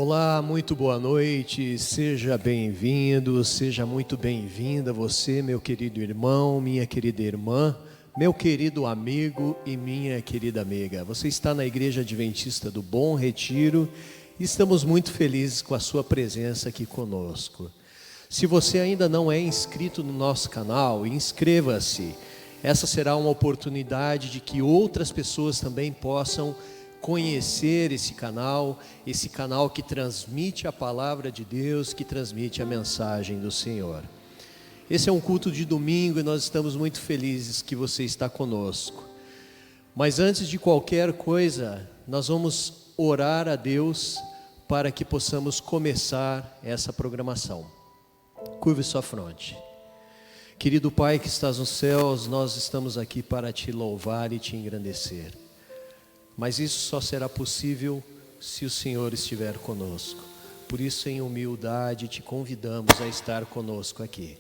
Olá, muito boa noite, seja bem-vindo, seja muito bem-vinda você, meu querido irmão, minha querida irmã, meu querido amigo e minha querida amiga. Você está na Igreja Adventista do Bom Retiro e estamos muito felizes com a sua presença aqui conosco. Se você ainda não é inscrito no nosso canal, inscreva-se. Essa será uma oportunidade de que outras pessoas também possam conhecer esse canal que transmite a palavra de Deus, que transmite a mensagem do Senhor. Esse é um culto de domingo e nós estamos muito felizes que você está conosco. Mas antes de qualquer coisa, nós vamos orar a Deus para que possamos começar essa programação. Curve sua fronte. Querido Pai que estás nos céus, nós estamos aqui para te louvar e te engrandecer. Mas isso só será possível se o Senhor estiver conosco. Por isso, em humildade, te convidamos a estar conosco aqui.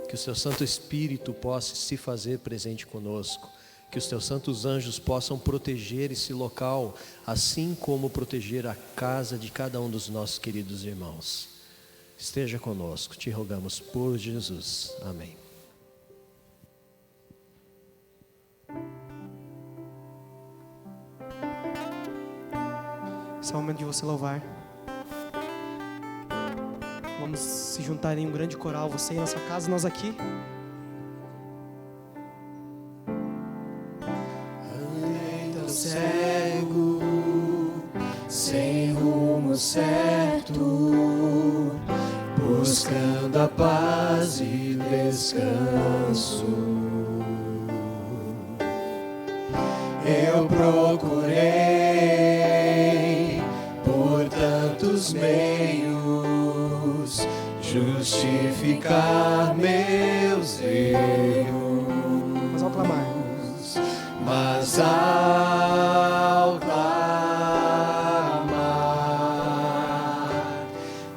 Que o Teu Santo Espírito possa se fazer presente conosco. Que os Teus santos anjos possam proteger esse local, assim como proteger a casa de cada um dos nossos queridos irmãos. Esteja conosco, te rogamos por Jesus. Amém. Esse é o momento de você louvar. Vamos se juntar em um grande coral, você aí na sua casa, nós aqui. Andei tão cego, sem rumo certo, buscando a paz e descanso. Eu procurei por tantos meios justificar meus erros, mas ao clamar,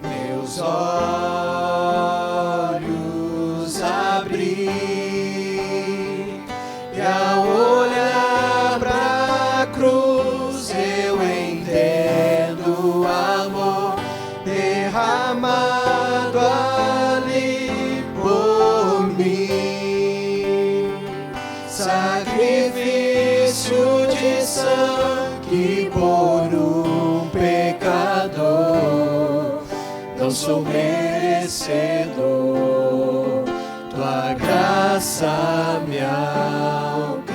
meus olhos abri e ao olhar pra cruz eu entendo o amor derramado ali por mim, sacrifício de sangue por um pecador. Não sou merecedor, tua graça me alcançou.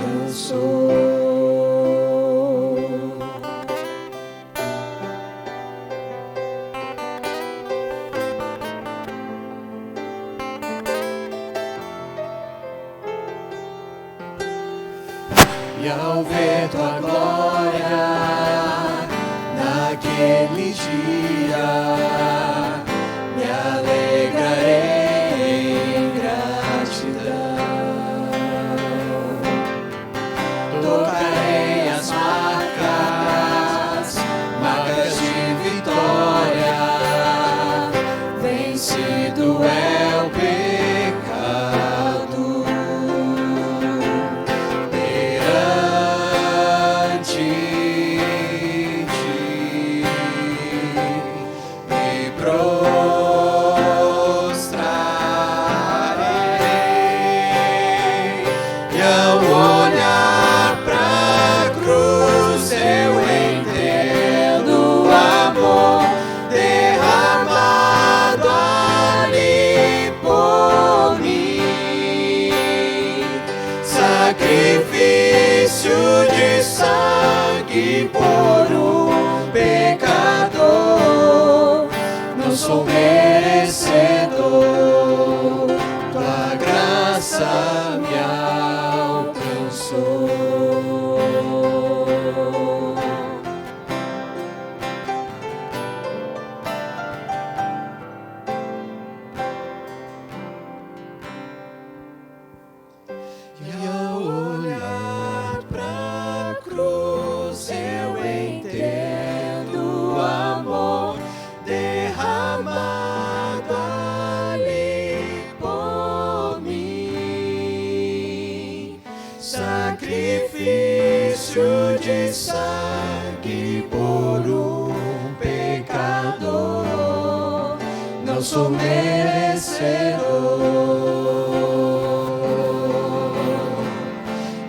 E ao ver tua glória naquele dia, me alegrarei em gratidão. Tocarei as marcas, marcas de vitória. Vencido é o pecado. Sacrifício de sangue por um pecador. Não sou merecedor, tua graça me alcançou. Sacrifício de sangue por um pecador. sou merecedor.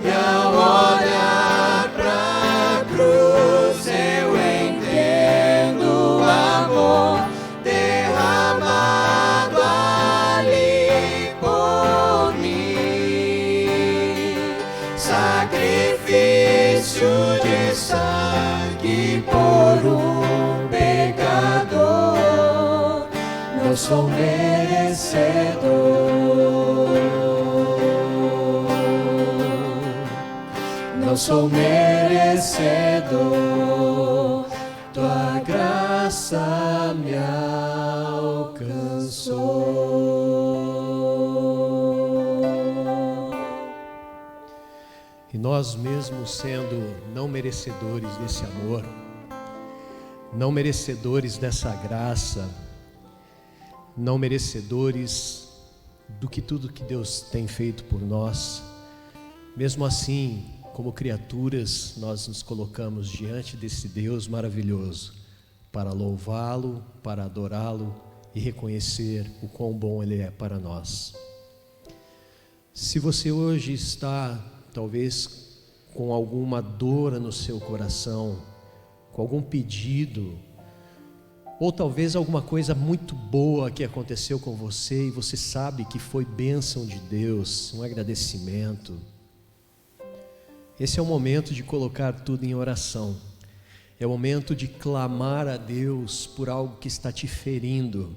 E ao olhar pra cruz eu entendo o amor derramado ali por mim. Sacrifício de sangue por um pecador. Não sou merecedor. Não sou merecedor. Tua graça me alcançou. E nós mesmos sendo não merecedores desse amor, não merecedores dessa graça, não merecedores do que tudo que Deus tem feito por nós, mesmo assim, como criaturas, nós nos colocamos diante desse Deus maravilhoso para louvá-lo, para adorá-lo e reconhecer o quão bom Ele é para nós. Se você hoje está, talvez, com alguma dor no seu coração, com algum pedido, ou talvez alguma coisa muito boa que aconteceu com você e você sabe que foi bênção de Deus, um agradecimento, esse é o momento de colocar tudo em oração. É o momento de clamar a Deus por algo que está te ferindo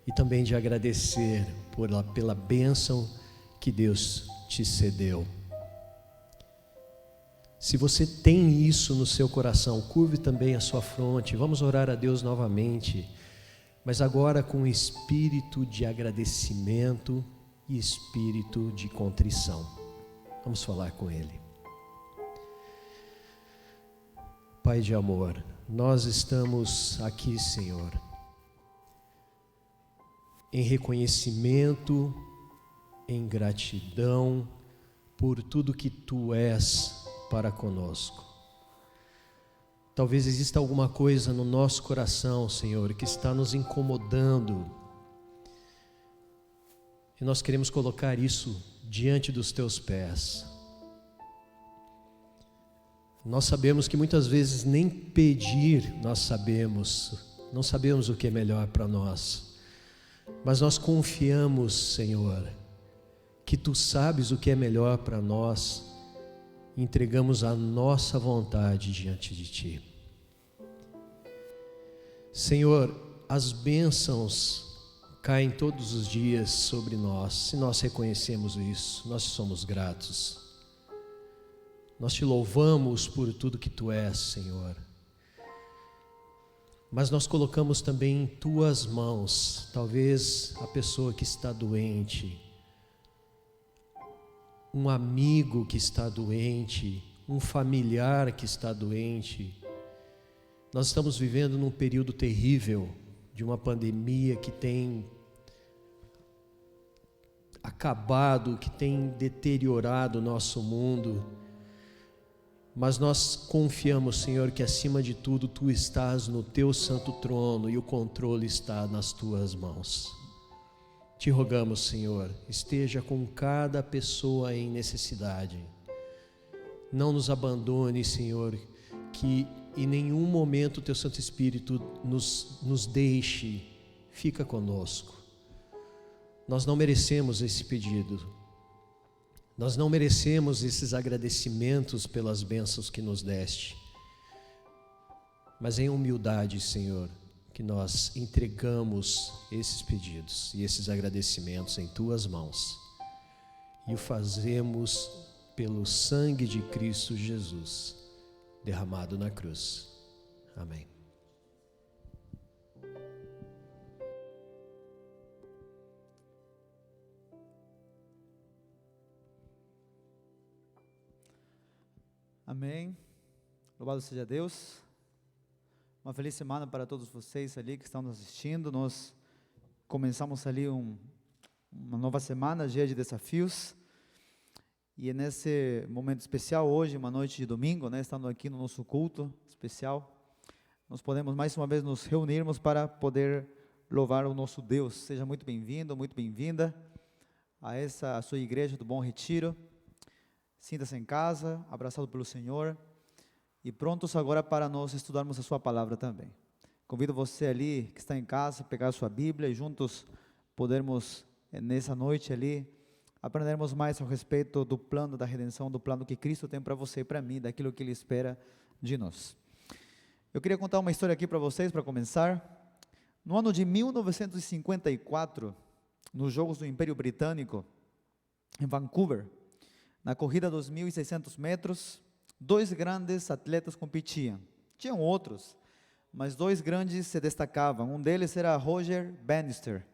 e também de agradecer pela bênção que Deus te cedeu. Se você tem isso no seu coração, curve também a sua fronte. Vamos orar a Deus novamente, mas agora com espírito de agradecimento e espírito de contrição. Vamos falar com Ele. Pai de amor, nós estamos aqui, Senhor, em reconhecimento, em gratidão por tudo que Tu és para conosco. Talvez exista alguma coisa no nosso coração, Senhor, que está nos incomodando, e nós queremos colocar isso diante dos Teus pés. Nós sabemos que muitas vezes nem pedir não sabemos o que é melhor para nós, mas nós confiamos, Senhor, que Tu sabes o que é melhor para nós, e entregamos a nossa vontade diante de Ti. Senhor, as bênçãos caem todos os dias sobre nós, se nós reconhecemos isso, nós somos gratos. Nós Te louvamos por tudo que Tu és, Senhor. Mas nós colocamos também em Tuas mãos, talvez a pessoa que está doente, um amigo que está doente, um familiar que está doente. Nós estamos vivendo num período terrível de uma pandemia que tem acabado, que tem deteriorado o nosso mundo. Mas nós confiamos, Senhor, que acima de tudo Tu estás no Teu santo trono e o controle está nas Tuas mãos. Te rogamos, Senhor, esteja com cada pessoa em necessidade. Não nos abandone, Senhor, que em nenhum momento o Teu Santo Espírito nos deixe. Fica conosco. Nós não merecemos esse pedido. Nós não merecemos esses agradecimentos pelas bênçãos que nos deste. Mas em humildade, Senhor, que nós entregamos esses pedidos e esses agradecimentos em Tuas mãos. E o fazemos pelo sangue de Cristo Jesus, derramado na cruz. Amém. Amém. Louvado seja Deus. Uma feliz semana para todos vocês ali que estão nos assistindo. Nós começamos ali uma nova semana cheia de desafios. E é nesse momento especial hoje, uma noite de domingo, estando aqui no nosso culto especial, nós podemos mais uma vez nos reunirmos para poder louvar o nosso Deus. Seja muito bem-vindo, muito bem-vinda a sua igreja do Bom Retiro. Sinta-se em casa, abraçado pelo Senhor e prontos agora para nós estudarmos a sua palavra também. Convido você ali que está em casa, pegar a sua Bíblia e juntos podermos nessa noite ali aprendermos mais a respeito do plano da redenção, do plano que Cristo tem para você e para mim, daquilo que Ele espera de nós. Eu queria contar uma história aqui para vocês, para começar. No ano de 1954, nos Jogos do Império Britânico, em Vancouver, na corrida dos 1.600 metros, dois grandes atletas competiam. Tinham outros, mas dois grandes se destacavam. Um deles era Roger Bannister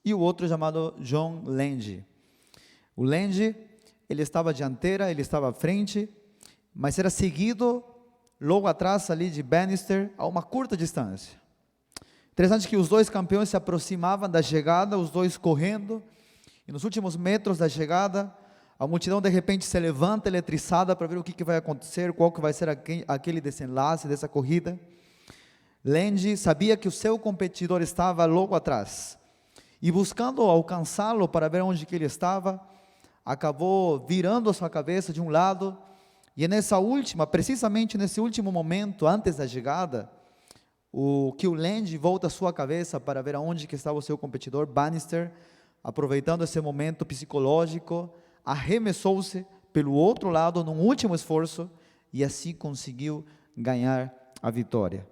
e o outro chamado John Lange. O Lange, ele estava à dianteira, ele estava à frente, mas era seguido logo atrás ali de Bannister a uma curta distância. Interessante que os dois campeões se aproximavam da chegada, os dois correndo, e nos últimos metros da chegada, a multidão de repente se levanta eletriçada para ver o que vai acontecer, qual que vai ser aquele desenlace dessa corrida. Lange sabia que o seu competidor estava logo atrás, e buscando alcançá-lo para ver onde que ele estava, acabou virando a sua cabeça de um lado, e precisamente nesse último momento, antes da chegada, o Lange volta a sua cabeça para ver aonde que estava o seu competidor. Bannister, aproveitando esse momento psicológico, arremessou-se pelo outro lado num último esforço e assim conseguiu ganhar a vitória.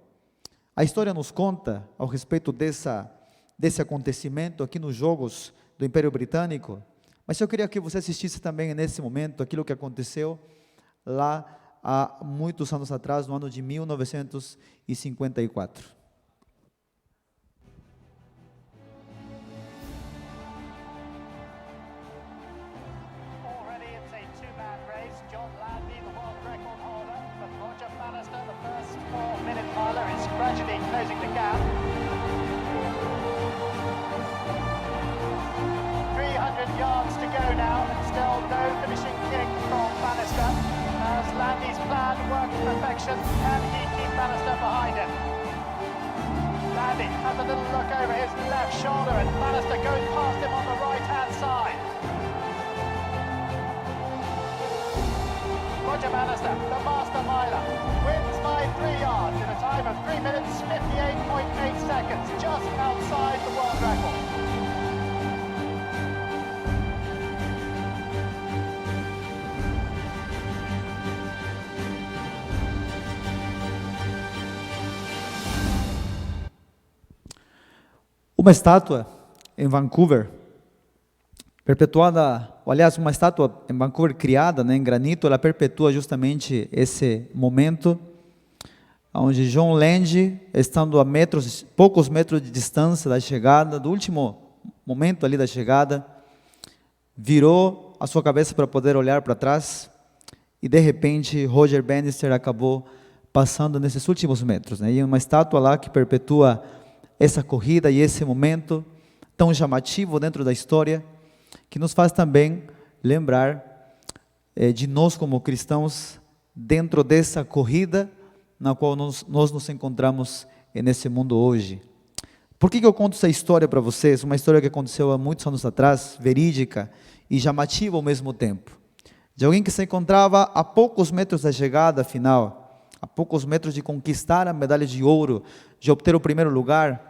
A história nos conta ao respeito desse acontecimento aqui nos Jogos do Império Britânico, mas eu queria que você assistisse também nesse momento aquilo que aconteceu lá há muitos anos atrás, no ano de 1954. Already it's a two-man race. John Landy, the world record holder, but Roger Bannister, the first 4-minute miler, is gradually closing the gap. 300 yards to go now, and still no finishing kick from Bannister. As Landy's plan worked to perfection, can he keep Bannister behind him? Landy has a little look over his left shoulder and Bannister goes past him on the right-hand side. Roger Bannister, the master miler, wins by 3 yards in a time of 3 minutes 58.8 seconds, just outside the world record. Uma estátua em Vancouver, uma estátua em Vancouver criada em granito, ela perpetua justamente esse momento, onde John Lange, estando a poucos metros de distância da chegada, do último momento ali da chegada, virou a sua cabeça para poder olhar para trás, e de repente Roger Bannister acabou passando nesses últimos metros, E uma estátua lá que perpetua essa corrida e esse momento tão chamativo dentro da história, que nos faz também lembrar de nós como cristãos, dentro dessa corrida na qual nós nos encontramos nesse mundo hoje. Por que eu conto essa história para vocês? Uma história que aconteceu há muitos anos atrás, verídica e chamativa ao mesmo tempo, de alguém que se encontrava a poucos metros da chegada final, a poucos metros de conquistar a medalha de ouro, de obter o primeiro lugar,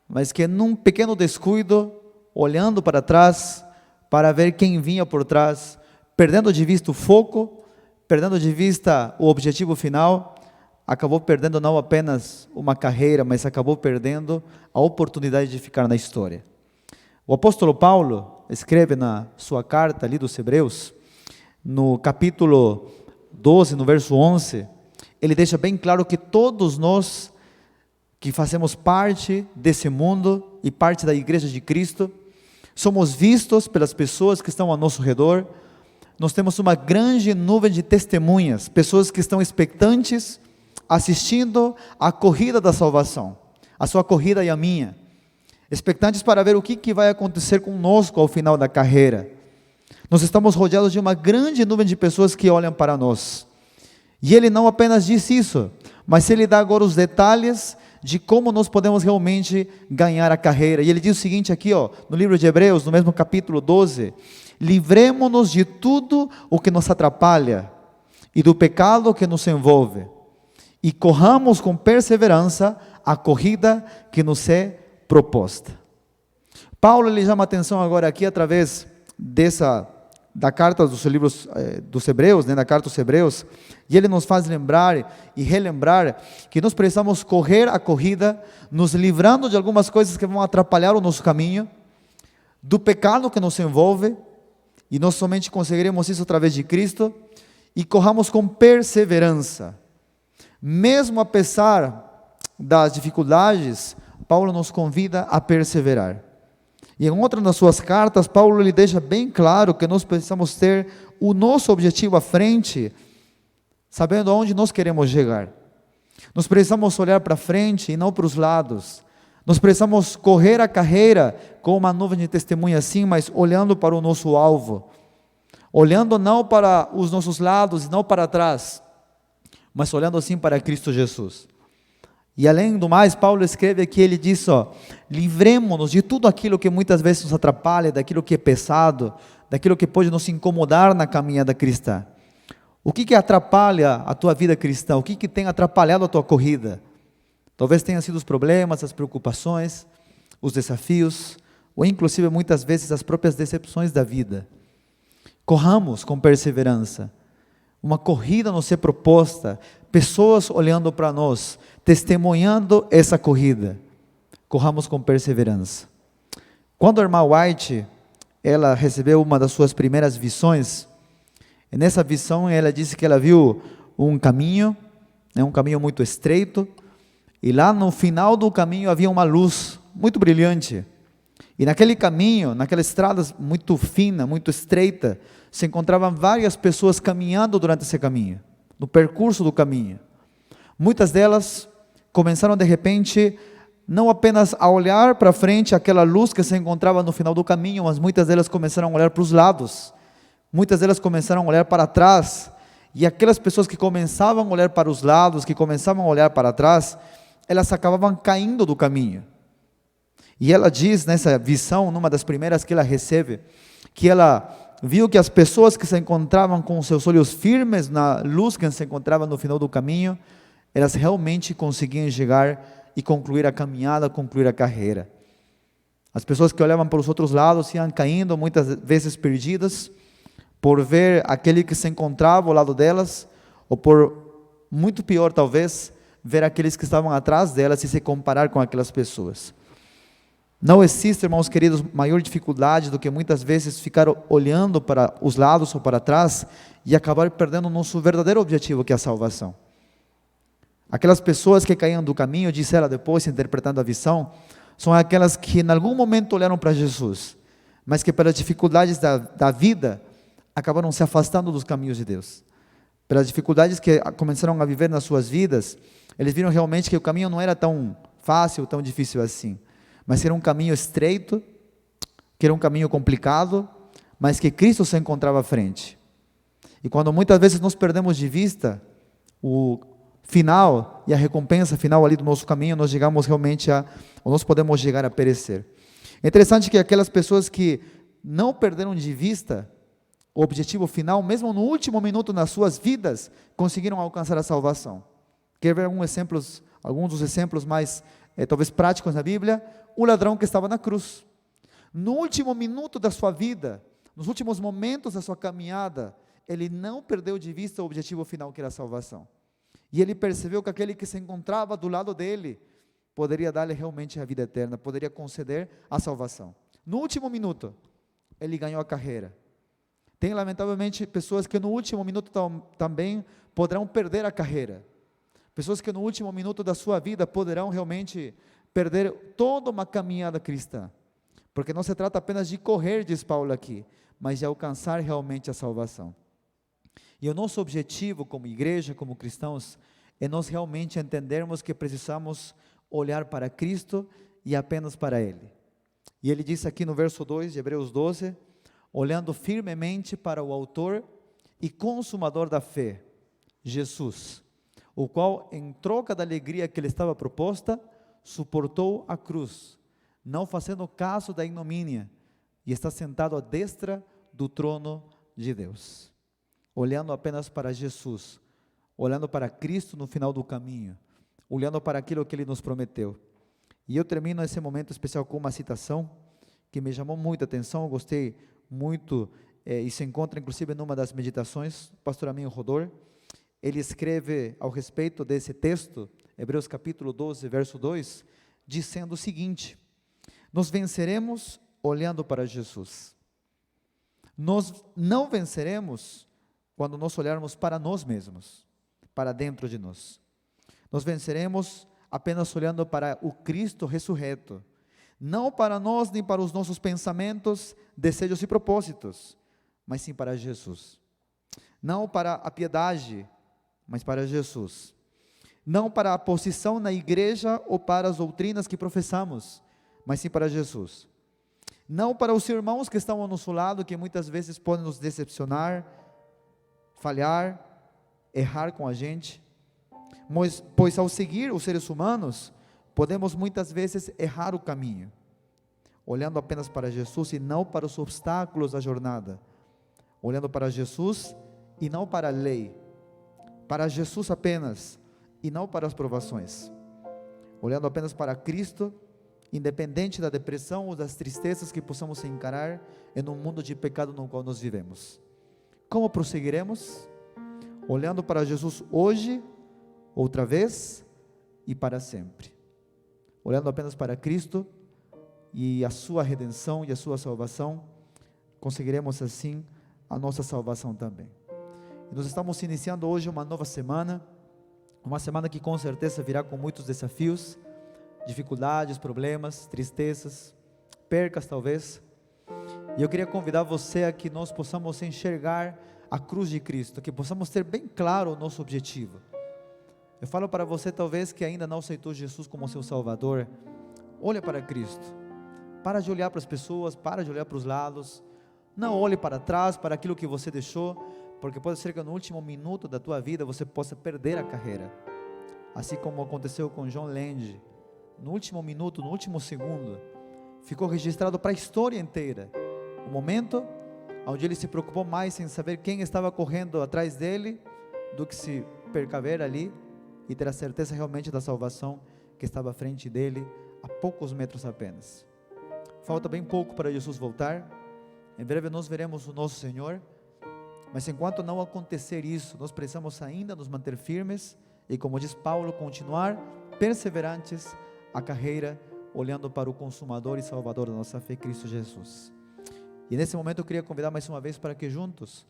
mas que num pequeno descuido, olhando para trás, para ver quem vinha por trás, perdendo de vista o foco, perdendo de vista o objetivo final, acabou perdendo não apenas uma carreira, mas acabou perdendo a oportunidade de ficar na história. O apóstolo Paulo escreve na sua carta ali dos Hebreus, no capítulo 12, no verso 11, ele deixa bem claro que todos nós que fazemos parte desse mundo e parte da igreja de Cristo, somos vistos pelas pessoas que estão ao nosso redor. Nós temos uma grande nuvem de testemunhas, pessoas que estão expectantes, assistindo a corrida da salvação, a sua corrida e a minha, expectantes para ver o que vai acontecer conosco ao final da carreira. Nós estamos rodeados de uma grande nuvem de pessoas que olham para nós, e ele não apenas diz isso, mas ele dá agora os detalhes de como nós podemos realmente ganhar a carreira. E ele diz o seguinte aqui, no livro de Hebreus, no mesmo capítulo 12: livremo-nos de tudo o que nos atrapalha e do pecado que nos envolve, e corramos com perseverança a corrida que nos é proposta. Paulo ele chama atenção agora aqui através da carta dos livros dos Hebreus, da carta aos Hebreus, e ele nos faz lembrar e relembrar que nós precisamos correr a corrida, nos livrando de algumas coisas que vão atrapalhar o nosso caminho, do pecado que nos envolve, e nós somente conseguiremos isso através de Cristo, e corramos com perseverança. Mesmo apesar das dificuldades, Paulo nos convida a perseverar. E em outra das suas cartas, Paulo lhe deixa bem claro que nós precisamos ter o nosso objetivo à frente, sabendo aonde nós queremos chegar. Nós precisamos olhar para frente e não para os lados. Nós precisamos correr a carreira com uma nuvem de testemunha assim, mas olhando para o nosso alvo. Olhando não para os nossos lados e não para trás, mas olhando assim para Cristo Jesus. E além do mais, Paulo escreve aqui, ele diz, livremo-nos de tudo aquilo que muitas vezes nos atrapalha, daquilo que é pesado, daquilo que pode nos incomodar na caminhada cristã. O que atrapalha a tua vida cristã? O que tem atrapalhado a tua corrida? Talvez tenham sido os problemas, as preocupações, os desafios, ou inclusive muitas vezes as próprias decepções da vida. Corramos com perseverança. Uma corrida nos é proposta, pessoas olhando para nós, testemunhando essa corrida. Corramos com perseverança. Quando a irmã White, ela recebeu uma das suas primeiras visões, e nessa visão ela disse que ela viu um caminho muito estreito, e lá no final do caminho havia uma luz muito brilhante. E naquele caminho, naquela estrada muito fina, muito estreita, se encontravam várias pessoas caminhando durante esse caminho, no percurso do caminho. Muitas delas começaram de repente, não apenas a olhar para frente, aquela luz que se encontrava no final do caminho, mas muitas delas começaram a olhar para os lados, muitas delas começaram a olhar para trás, e aquelas pessoas que começavam a olhar para os lados, que começavam a olhar para trás, elas acabavam caindo do caminho. E ela diz nessa visão, numa das primeiras que ela recebe, que ela viu que as pessoas que se encontravam com seus olhos firmes na luz que se encontrava no final do caminho, elas realmente conseguiam chegar e concluir a caminhada, concluir a carreira. As pessoas que olhavam para os outros lados iam caindo, muitas vezes perdidas, por ver aquele que se encontrava ao lado delas, ou por, muito pior talvez, ver aqueles que estavam atrás delas e se comparar com aquelas pessoas. Não existe, irmãos queridos, maior dificuldade do que muitas vezes ficar olhando para os lados ou para trás e acabar perdendo o nosso verdadeiro objetivo, que é a salvação. Aquelas pessoas que caíam do caminho, disse ela depois, interpretando a visão, são aquelas que em algum momento olharam para Jesus, mas que pelas dificuldades da vida, acabaram se afastando dos caminhos de Deus. Pelas dificuldades que começaram a viver nas suas vidas, eles viram realmente que o caminho não era tão fácil, tão difícil assim, mas era um caminho estreito, que era um caminho complicado, mas que Cristo se encontrava à frente. E quando muitas vezes nós perdemos de vista o final e a recompensa final ali do nosso caminho, nós chegamos realmente ou nós podemos chegar a perecer. É interessante que aquelas pessoas que não perderam de vista o objetivo final, mesmo no último minuto nas suas vidas, conseguiram alcançar a salvação. Quer ver alguns dos exemplos mais talvez práticos na Bíblia? O ladrão que estava na cruz, no último minuto da sua vida, nos últimos momentos da sua caminhada, ele não perdeu de vista o objetivo final, que era a salvação, e ele percebeu que aquele que se encontrava do lado dele, poderia dar-lhe realmente a vida eterna, poderia conceder a salvação. No último minuto, ele ganhou a carreira. Tem lamentavelmente pessoas que no último minuto também poderão perder a carreira, pessoas que no último minuto da sua vida poderão realmente perder toda uma caminhada cristã, porque não se trata apenas de correr, diz Paulo aqui, mas de alcançar realmente a salvação. E o nosso objetivo como igreja, como cristãos, é nós realmente entendermos que precisamos olhar para Cristo e apenas para Ele. E ele diz aqui no verso 2 de Hebreus 12, olhando firmemente para o autor e consumador da fé, Jesus, o qual, em troca da alegria que lhe estava proposta, suportou a cruz, não fazendo caso da ignomínia, e está sentado à destra do trono de Deus, olhando apenas para Jesus, olhando para Cristo no final do caminho, olhando para aquilo que Ele nos prometeu. E eu termino esse momento especial com uma citação que me chamou muita atenção, eu gostei muito, e se encontra inclusive numa das meditações, o pastor Aminho Rodor, ele escreve ao respeito desse texto, Hebreus capítulo 12, verso 2, dizendo o seguinte: nós venceremos olhando para Jesus. Nós não venceremos quando nós olharmos para nós mesmos, para dentro de nós. Nós venceremos apenas olhando para o Cristo ressurreto, não para nós nem para os nossos pensamentos, desejos e propósitos, mas sim para Jesus. Não para a piedade, mas para Jesus. Não para a posição na igreja ou para as doutrinas que professamos, mas sim para Jesus. Não para os irmãos que estão ao nosso lado, que muitas vezes podem nos decepcionar, falhar, errar com a gente, pois ao seguir os seres humanos, podemos muitas vezes errar o caminho, olhando apenas para Jesus e não para os obstáculos da jornada, olhando para Jesus e não para a lei, para Jesus apenas e não para as provações, olhando apenas para Cristo, independente da depressão ou das tristezas que possamos encarar em um mundo de pecado no qual nós vivemos. Como prosseguiremos? Olhando para Jesus hoje, outra vez e para sempre, olhando apenas para Cristo e a sua redenção e a sua salvação, conseguiremos assim a nossa salvação também. E nós estamos iniciando hoje uma nova semana, uma semana que com certeza virá com muitos desafios, dificuldades, problemas, tristezas, percas talvez, e eu queria convidar você a que nós possamos enxergar a cruz de Cristo, que possamos ter bem claro o nosso objetivo. Eu falo para você talvez que ainda não aceitou Jesus como seu Salvador, olhe para Cristo, para de olhar para as pessoas, para de olhar para os lados, não olhe para trás, para aquilo que você deixou, porque pode ser que no último minuto da tua vida você possa perder a carreira, assim como aconteceu com John Land. No último minuto, no último segundo, ficou registrado para a história inteira, o momento onde ele se preocupou mais em saber quem estava correndo atrás dele, do que se percaver ali e ter a certeza realmente da salvação que estava à frente dele, a poucos metros apenas. Falta bem pouco para Jesus voltar, em breve nós veremos o nosso Senhor, mas enquanto não acontecer isso, nós precisamos ainda nos manter firmes e, como diz Paulo, continuar perseverantes a carreira, olhando para o consumador e salvador da nossa fé, Cristo Jesus. E nesse momento eu queria convidar mais uma vez para que juntos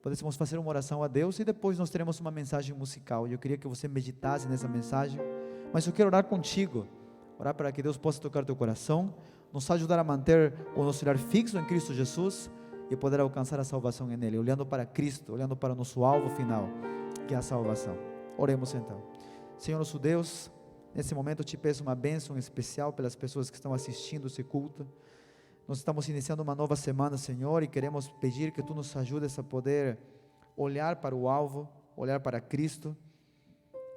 pudéssemos fazer uma oração a Deus, e depois nós teremos uma mensagem musical, e eu queria que você meditasse nessa mensagem, mas eu quero orar contigo, orar para que Deus possa tocar teu coração, nos ajudar a manter o nosso olhar fixo em Cristo Jesus, e poder alcançar a salvação em Ele, olhando para Cristo, olhando para o nosso alvo final, que é a salvação. Oremos então. Senhor nosso Deus, nesse momento eu te peço uma bênção especial pelas pessoas que estão assistindo esse culto. Nós estamos iniciando uma nova semana, Senhor, e queremos pedir que Tu nos ajudes a poder olhar para o alvo, olhar para Cristo,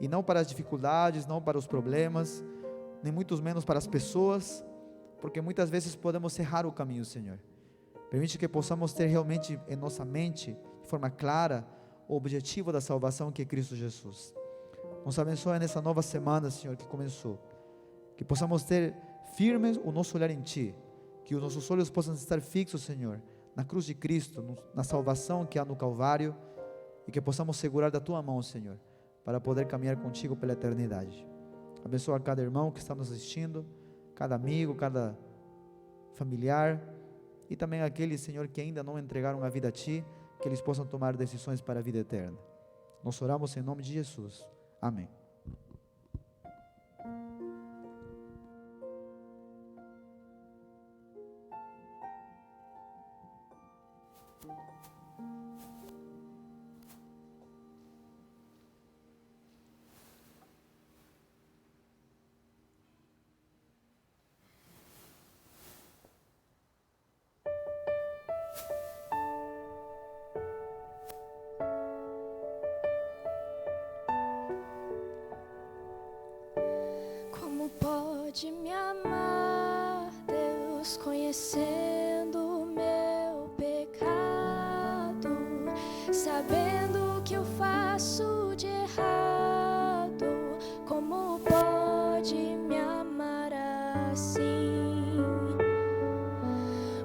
e não para as dificuldades, não para os problemas, nem muito menos para as pessoas, porque muitas vezes podemos errar o caminho, Senhor. Permite que possamos ter realmente em nossa mente, de forma clara, o objetivo da salvação, que é Cristo Jesus. Nos abençoe nessa nova semana, Senhor, que começou, que possamos ter firmes o nosso olhar em Ti, que os nossos olhos possam estar fixos, Senhor, na cruz de Cristo, na salvação que há no Calvário, e que possamos segurar da Tua mão, Senhor, para poder caminhar contigo pela eternidade. Abençoa cada irmão que está nos assistindo, cada amigo, cada familiar, e também aqueles, Senhor, que ainda não entregaram a vida a Ti, que eles possam tomar decisões para a vida eterna. Nós oramos em nome de Jesus. Amém. reconhecendo meu pecado, sabendo que eu faço de errado. Como pode me amar assim?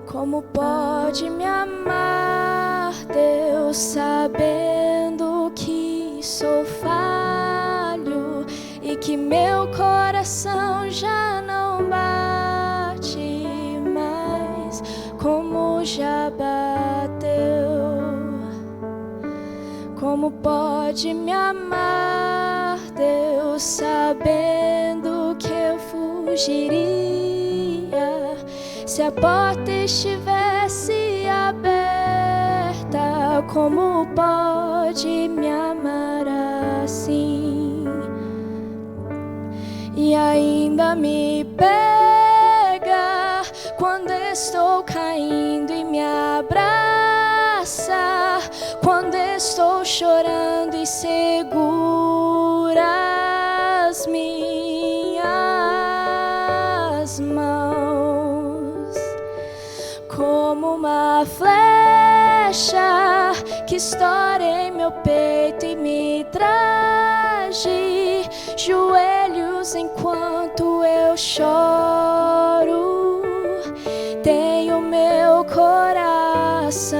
Como pode me amar, Deus, sabendo que sou falho e que meu coração já não bate mais como já bateu? Como pode me amar, Deus, sabendo que eu fugiria se a porta estivesse aberta? Como pode me amar assim? E ainda me pega quando estou caindo e me abraça, quando estou chorando e segura as minhas mãos. Como uma flecha que estoura em meu peito e me trage joelhos enquanto eu choro. Tenho meu coração,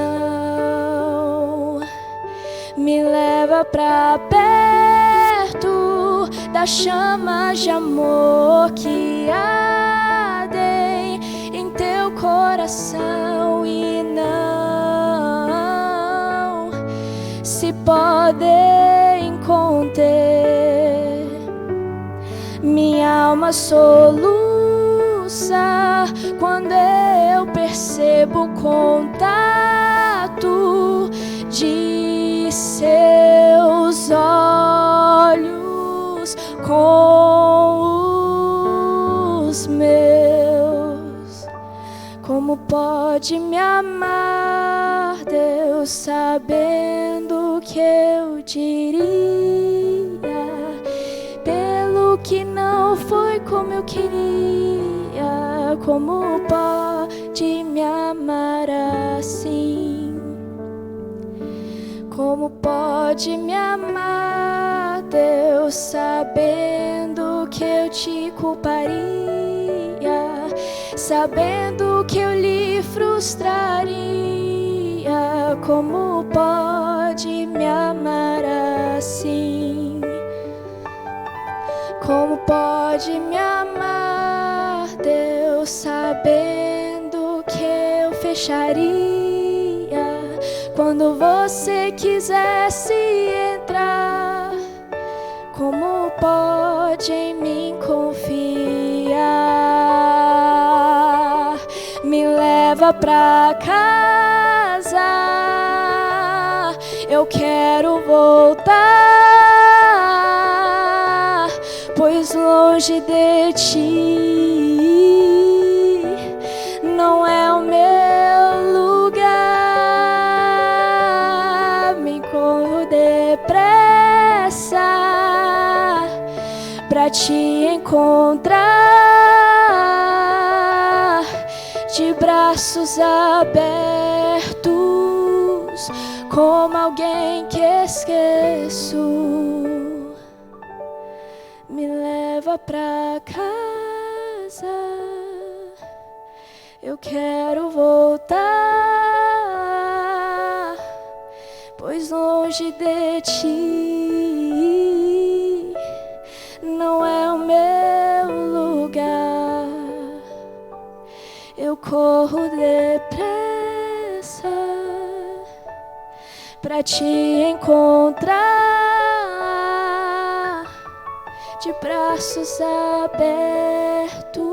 me leva pra perto das chamas de amor que ardem em teu coração e não se podem conter. Minha alma soluça quando eu percebo o contato de seus olhos com os meus. Como pode me amar, Deus, sabendo que eu diria pelo que não foi como eu queria? Como pode me amar assim? Como pode me amar, Deus, sabendo que eu te culparia, sabendo que eu lhe frustraria? Como pode me amar assim? Como pode me amar, Deus, sabendo que eu fecharia quando você quisesse entrar? Como pode em mim confiar? Me leva pra casa, eu quero voltar, pois longe de ti não é o meu lugar. Me corro depressa pra te encontrar, de braços abertos, como alguém que esqueço. Me leva pra casa, eu quero voltar, pois longe de ti não é o meu lugar. Eu corro depressa pra te encontrar, de braços abertos,